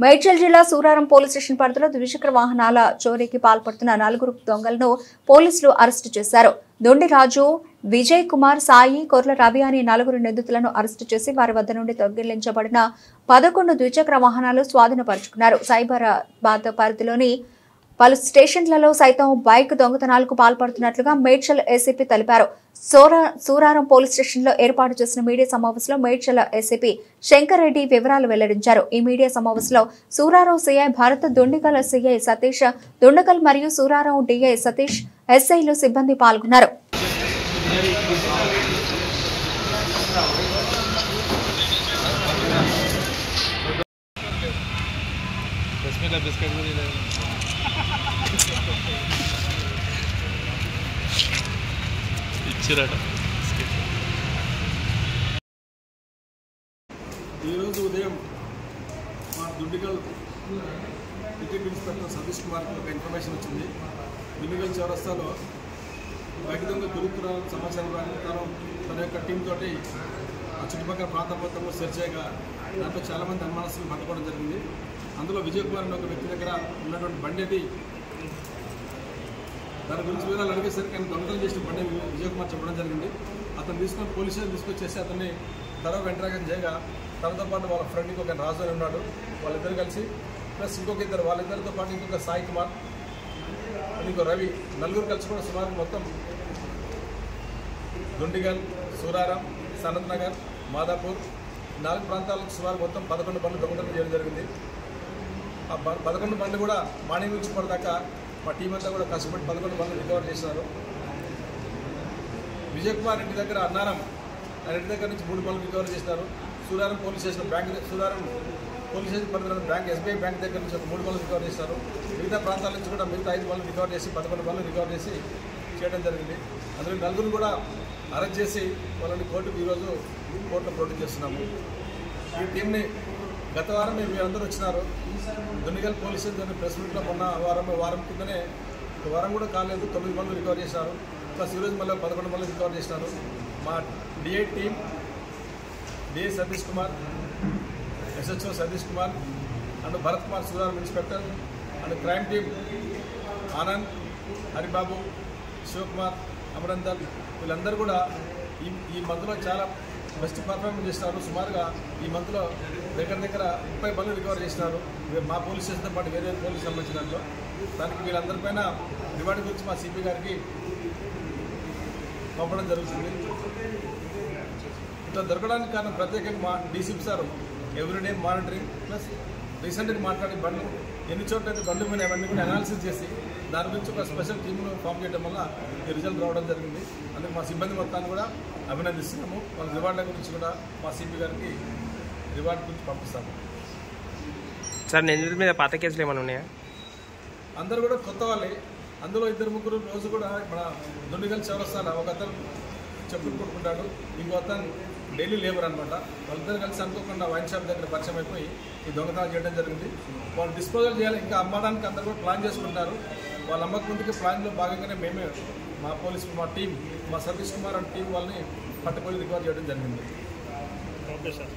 మేడ్చల్ జిల్లా Suraram police station పరిధిలో ద్విచక్ర వాహనాల చోరీకి పాల్పడుతున్న 4 దొంగలను పోలీసులు అరెస్టు చేశారు. దొండి రాజు, విజయ్ కుమార్, సాయి, కొర్ల రవి అనే 4 నిందితులను అరెస్టు చేసి వారి వద్ద నుండి దొంగిలించబడిన 11 ద్విచక్ర వాహనాలు స్వాధీనపరుచుకున్నారు. సైబరాబాద్ పరిధిలోని పలు స్టేషన్లలో సైతం బైక్ దొంగతనాలకు పాల్పడుతున్నట్లుగా మేడ్చల్ ఏసీపీ తెలిపారు. సూరారం పోలీస్ స్టేషన్లో ఏర్పాటు చేసిన మీడియా సమావేశంలో మేడ్చల్ ఏసీపీ శంకర్ రెడ్డి వివరాలు వెల్లడించారు. ఈ మీడియా సమావేశంలో సూరారం సీఐ భారత్, దొండిగల్ సీఐ సతీష్, దొండగల్ మరియు సూరారం డీఐ సతీష్, ఎస్ఐలు సిబ్బంది పాల్గొన్నారు. ఈరోజు ఉదయం మా దుండిగల్ డిప్యూటీ ఇన్స్పెక్టర్ సతీష్ కుమార్కి ఒక ఇన్ఫర్మేషన్ వచ్చింది. దుండిగల్ చౌరస్తాలో బైక్ దొంగ దొరుకుతున్న సమాచారం ప్రకారం తన యొక్క టీం తోటి ఆ చుట్టుపక్కల ప్రాంత మొత్తంలో సెర్చ్ చేయగా దాంట్లో చాలామంది అనుమానస్తులు పట్టుకోవడం జరిగింది. అందులో విజయ్ కుమార్ అనే ఒక వ్యక్తి దగ్గర ఉన్నటువంటి బండి అది దాని గురించి వివరాలు అడిగేసరికి ఆయన దొంగతనం చేసిన బండి విజయ్ కుమార్ చెప్పడం జరిగింది. అతను తీసుకొని పోలీస్ స్టేషన్ తీసుకొచ్చేసి అతన్ని త్వరగా వెంటరాగం చేయగా తనతో పాటు వాళ్ళ ఫ్రెండ్ ఇంకొక రాజు అని ఉన్నాడు. వాళ్ళిద్దరు కలిసి ప్లస్ ఇంకొక ఇద్దరు వాళ్ళిద్దరితో పాటు ఇంకొక సాయి కుమార్ ఇంకో రవి, నలుగురు కలిసి కూడా సుమారు మొత్తం దొండిగల్, సూరారం, సనత్ నగర్, మాదాపూర్ 4 ప్రాంతాలకు సుమారు మొత్తం 11 బండ్లు దొంగతనం చేయడం జరిగింది. ఆ 11 బండ్లు కూడా మార్నింగ్ నుంచి ఇప్పటిదాకా మా టీం అంతా కూడా కష్టపడి 11 బండ్లు రికవర్ చేశారు. విజయ్ కుమార్ ఇంటి దగ్గర అన్నారం ఆయన ఇంటి దగ్గర నుంచి 3 బండ్లు రికవర్ చేసినారు. Suraram police station Suraram police station పరిధిలో బ్యాంక్ SBI బ్యాంక్ దగ్గర నుంచి ఒక 3 బండ్లు రికవర్ చేశారు. మిగతా ప్రాంతాల నుంచి కూడా మిగతా 5 బండ్లు రికవర్ చేసి 11 బండ్లు రికవర్ చేసి చేయడం జరిగింది. అందులో 4 కూడా అరెస్ట్ చేసి వాళ్ళని కోర్టుకు ఈరోజు కోర్టులో ప్రొడ్యూస్ చేస్తున్నాము. ఈ టీంని గత వారం మీరందరూ వచ్చినారు. దొండిగల్ పోలీస్ స్టేషన్ ప్రెస్ మీట్లో మొన్న వారం కిందనే ఒక వారం కూడా కాలేదు 9 బండ్లు రికవర్ చేశారు. ప్లస్ ఈరోజు మళ్ళీ 11 బండ్లు రికవర్ చేసినారు. మా DI team DI Satish Kumar, SHO Satish Kumar and Bharat Kumar Suraram inspector and crime team Anand, Haribabu, Shivakumar, Amarender వీళ్ళందరూ కూడా ఈ మంత్లో చాలా బెస్ట్ పర్ఫార్మెన్స్ చేసినారు. సుమారుగా ఈ మంత్లో దగ్గర 30 బండ్లు రికవర్ చేసినారు. మా పోలీస్ స్టేషన్తో పాటు వేరే పోలీస్ సంబంధించిన దాంట్లో దానికి వీళ్ళందరిపైన రివార్డు గురించి మా సిపి గారికి పంపడం జరుగుతుంది. ఇట్లా దొరకడానికి కారణం ప్రత్యేకంగా మా DCP sir everyday monitoring plus రీసెంట్గా మాట్లాడి బండ్లు ఎన్ని చోట్ల అయితే బండ్లు మీద అవన్నీ కూడా అనాలిసిస్ చేసి దాని గురించి ఒక స్పెషల్ టీంను ఫామ్ చేయడం వల్ల ఈ రిజల్ట్ రావడం జరిగింది. అందుకు మా సిబ్బంది మొత్తాన్ని కూడా అభినందిస్తున్నాము. వాళ్ళ రివార్డుల గురించి కూడా మా సిపి గారికి రివార్డు గురించి పంపిస్తాము. సార్ నిందితుల మీద పాత కేసులు ఏమైనా ఉన్నాయా? అందరూ కూడా కొత్త వాళ్ళే. అందులో 2-3 రోజు కూడా మన దొండిగల్ చౌరస్తాలో ఒక అతను చెప్పులు కొట్టుకుంటాడు, ఇంకో అతను డైలీ లేబర్ అనమాట. వాళ్ళిద్దరు కలిసి అనుకోకుండా వైన్ షాప్ దగ్గర పరిచయం అయిపోయి ఈ దొంగతనం చేయడం జరిగింది. వాళ్ళు డిస్పోజల్ చేయాలి, ఇంకా అమ్మడానికి అందరూ కూడా ప్లాన్ చేసుకుంటారు. వాళ్ళ అమ్మక ముందుకి ప్లాన్లో భాగంగానే మేమే మా పోలీసు మా టీం మా సతీష్ కుమార్ అండ్ టీం వాళ్ళని పట్టుకొని రికవర్ చేయడం జరిగింది. Okay sir.